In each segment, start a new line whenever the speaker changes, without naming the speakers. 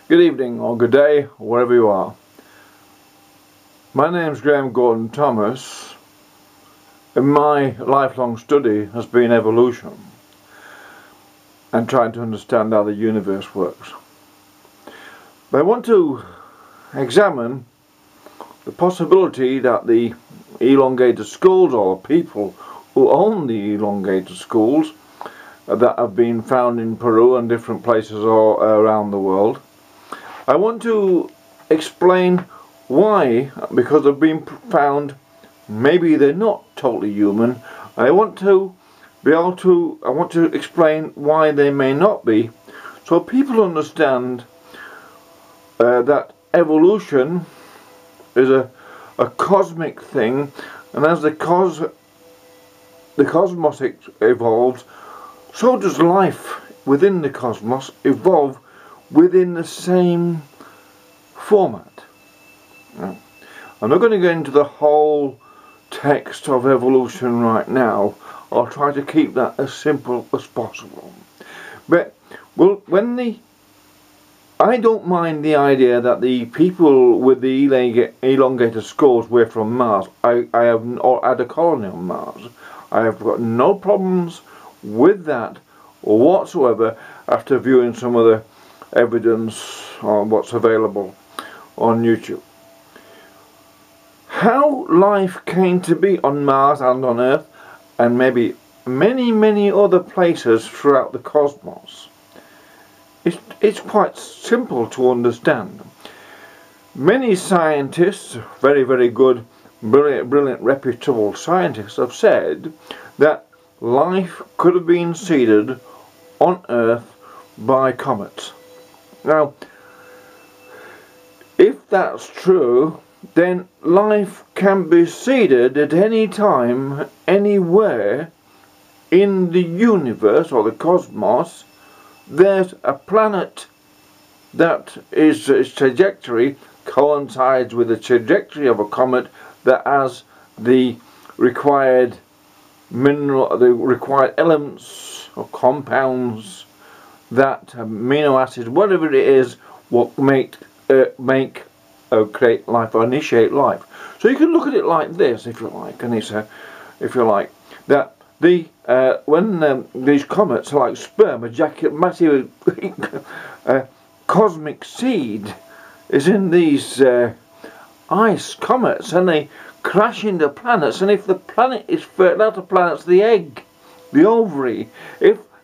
Good evening or good day, wherever you are. My name's Graham Gordon Thomas, and my lifelong study has been evolution and trying to understand how the universe works. But I want to examine the possibility that the elongated skulls, or people who own the elongated skulls that have been found in Peru and different places all around the world, I want to explain why, because they've been found, maybe they're not totally human. I want to explain why they may not be, so people understand that evolution is a cosmic thing, and as the cosmos evolves, so does life within the cosmos evolve within the same format. Now, I'm not going to get into the whole text of evolution right now. I'll try to keep that as simple as possible. But I don't mind the idea that the people with the elongated skulls were from Mars. I have had a colony on Mars. I have got no problems with that whatsoever after viewing some of the evidence on what's available on YouTube. How life came to be on Mars and on Earth, and maybe many other places throughout the cosmos, it's quite simple to understand. Many scientists, very good, brilliant, reputable scientists, have said that life could have been seeded on Earth by comets. Now, if that's true, then life can be seeded at any time, anywhere in the universe or the cosmos. There's a planet that its trajectory coincides with the trajectory of a comet that has the required elements or compounds, that amino acids, whatever it is, what create life or initiate life. So you can look at it like this, if you like, and it's that when these comets are like sperm, a massive cosmic seed is in these ice comets, and they crash into planets. And if the planet is fertile, the planet's the egg, the ovary.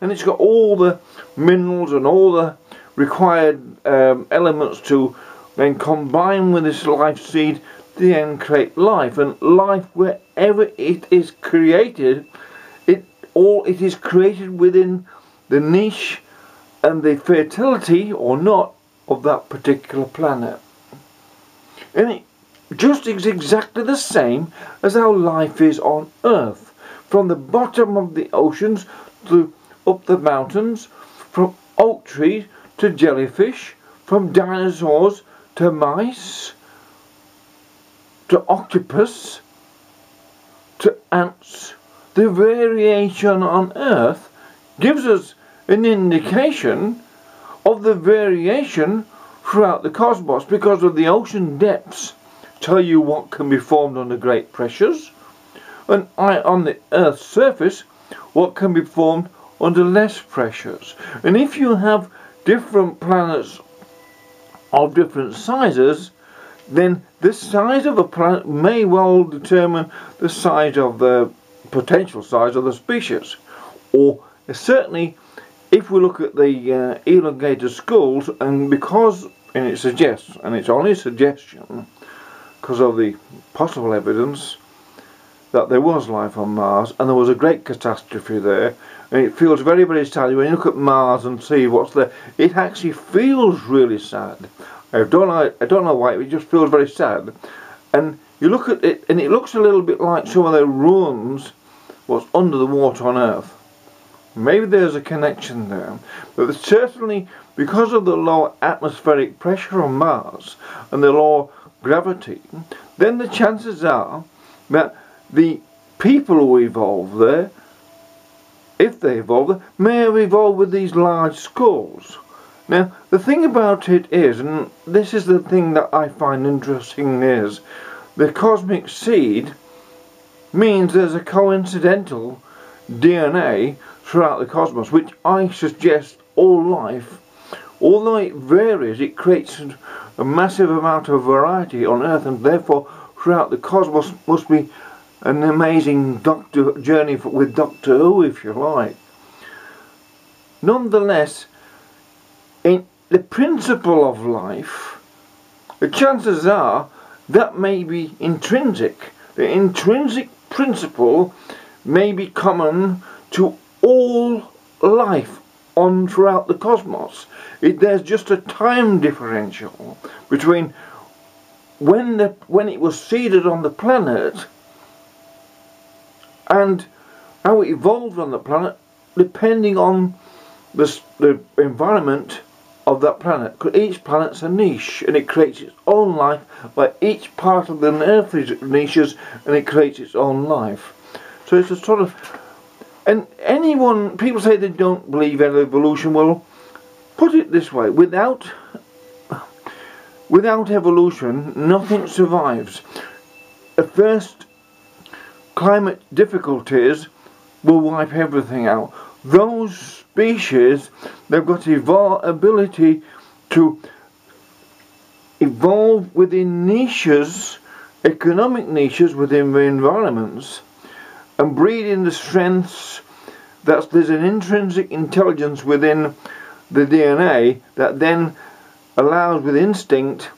And it's got all the minerals and all the required elements to then combine with this life seed to then create life. And life, wherever it is created, it is created within the niche and the fertility or not of that particular planet. And it just is exactly the same as how life is on Earth, from the bottom of the oceans to up the mountains, from oak trees to jellyfish, from dinosaurs to mice, to octopus, to ants. The variation on Earth gives us an indication of the variation throughout the cosmos, because of the ocean depths tell you what can be formed under great pressures, and on the Earth's surface what can be formed under less pressures. And if you have different planets of different sizes, then the size of a planet may well determine the size of the potential size of the species. Or certainly, if we look at the elongated skulls, and it suggests, and it's only a suggestion because of the possible evidence that there was life on Mars and there was a great catastrophe there, and it feels very sad when you look at Mars and see what's there. It actually feels really sad. I don't know why, it just feels very sad. And you look at it and it looks a little bit like some of the ruins what's under the water on Earth. Maybe there's a connection there, but certainly because of the low atmospheric pressure on Mars and the low gravity, then the chances are that the people who evolve there, if they evolve there, may have evolved with these large skulls. Now, the thing about it is, and this is the thing that I find interesting, is the cosmic seed means there's a coincidental DNA throughout the cosmos, which I suggest all life, although it varies, it creates a massive amount of variety on Earth, and therefore throughout the cosmos must be an amazing journey with Doctor Who, if you like. Nonetheless, in the principle of life, the chances are that may be intrinsic. The intrinsic principle may be common to all life on throughout the cosmos. There's just a time differential between when it was seeded on the planet and how it evolved on the planet, depending on the environment of that planet. Because each planet's a niche, and it creates its own life, but each part of the Earth is niches, and it creates its own life. So it's a sort of, and people say they don't believe in evolution. Well, put it this way: without evolution, nothing survives. At first, climate difficulties will wipe everything out. Those species, they've got ability to evolve within niches, economic niches within the environments, and breed in the strengths. There's an intrinsic intelligence within the DNA that then allows, with instinct,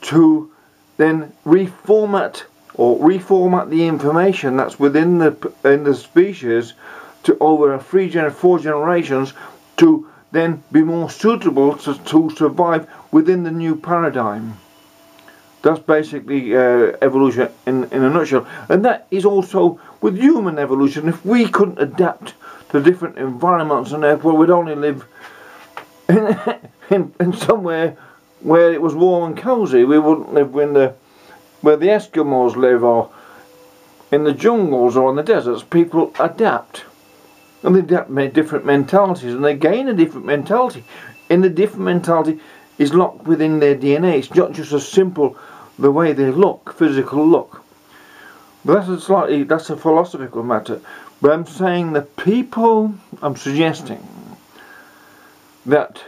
to then reformat the information that's within the species to over 4 generations to then be more suitable to survive within the new paradigm. That's basically evolution in a nutshell. And that is also with human evolution. If we couldn't adapt to different environments on Earth, well, we'd only live in somewhere where it was warm and cosy. We wouldn't live where the Eskimos live, or in the jungles or in the deserts. People adapt. And they adapt different mentalities, and they gain a different mentality. And the different mentality is locked within their DNA. It's not just as simple the way they look, physical look. But that's a philosophical matter. But I'm saying I'm suggesting that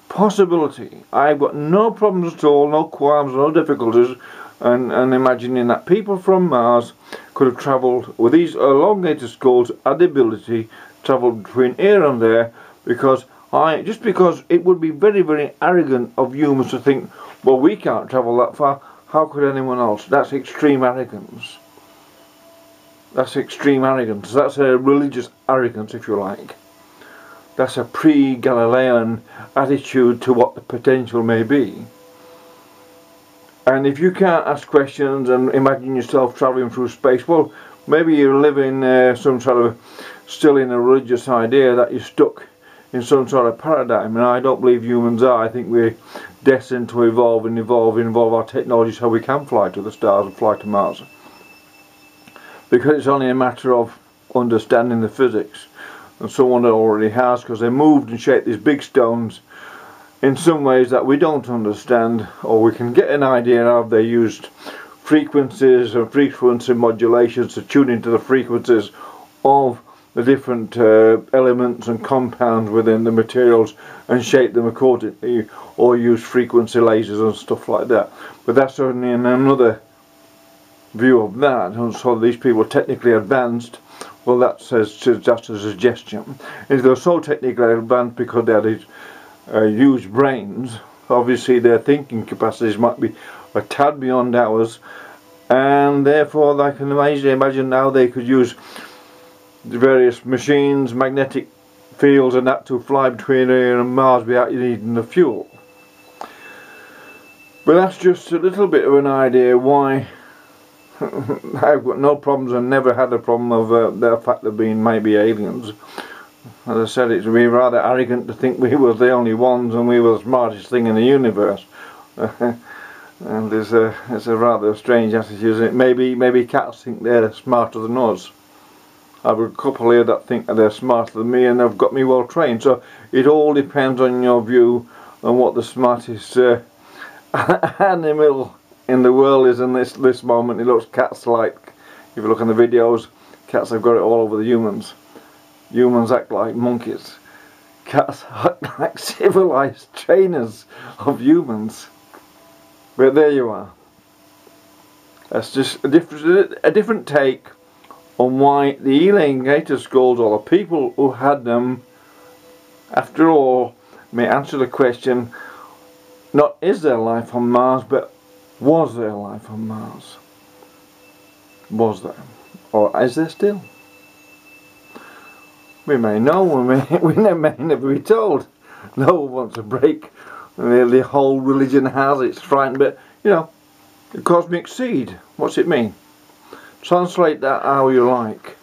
possibility. I've got no problems at all, no qualms, no difficulties, and imagining that people from Mars could have travelled with these elongated skulls, had the ability to travel between here and there, because it would be very, very arrogant of humans to think, well, we can't travel that far, how could anyone else? That's extreme arrogance. That's extreme arrogance. That's a religious arrogance, if you like. That's a pre-Galilean attitude to what the potential may be. And if you can't ask questions and imagine yourself travelling through space, well, maybe you're living still in a religious idea that you're stuck in some sort of paradigm. And I don't believe humans are. I think we're destined to evolve our technology so we can fly to the stars and fly to Mars. Because it's only a matter of understanding the physics. And someone already has, because they moved and shaped these big stones in some ways that we don't understand, or we can get an idea of. They used frequencies and frequency modulations to tune into the frequencies of the different elements and compounds within the materials and shape them accordingly, or use frequency lasers and stuff like that. But that's only another view of that. And so these people are technically advanced. Well, that's just a suggestion. If they're so technically advanced because they had these huge brains, obviously their thinking capacities might be a tad beyond ours, and therefore I can imagine now they could use the various machines, magnetic fields and that to fly between here and Mars without needing the fuel. But that's just a little bit of an idea why I've got no problems and never had a problem of the fact of being maybe aliens. As I said, it would be rather arrogant to think we were the only ones and we were the smartest thing in the universe. And it's a rather strange attitude, isn't it? Maybe cats think they're smarter than us. I've a couple here that think that they're smarter than me and they've got me well trained. So it all depends on your view and what the smartest animal in the world is in this moment. It looks cats-like. If you look on the videos, cats have got it all over the humans. Humans act like monkeys. Cats act like civilized trainers of humans. But there you are. That's just a different take on why the elongated skulls, or the people who had them, after all, may answer the question, not is there life on Mars, but was there life on Mars? Was there? Or is there still? We may know, we may never be told. No one wants to break the whole religion has, it's frightening, but you know, the cosmic seed, what's it mean? Translate that how you like.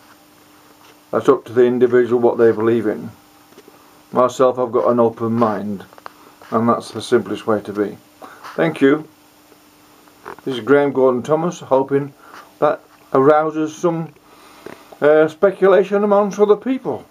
That's up to the individual what they believe in. Myself, I've got an open mind, and that's the simplest way to be. Thank you. This is Graham Gordon Thomas, hoping that arouses some speculation amongst other people.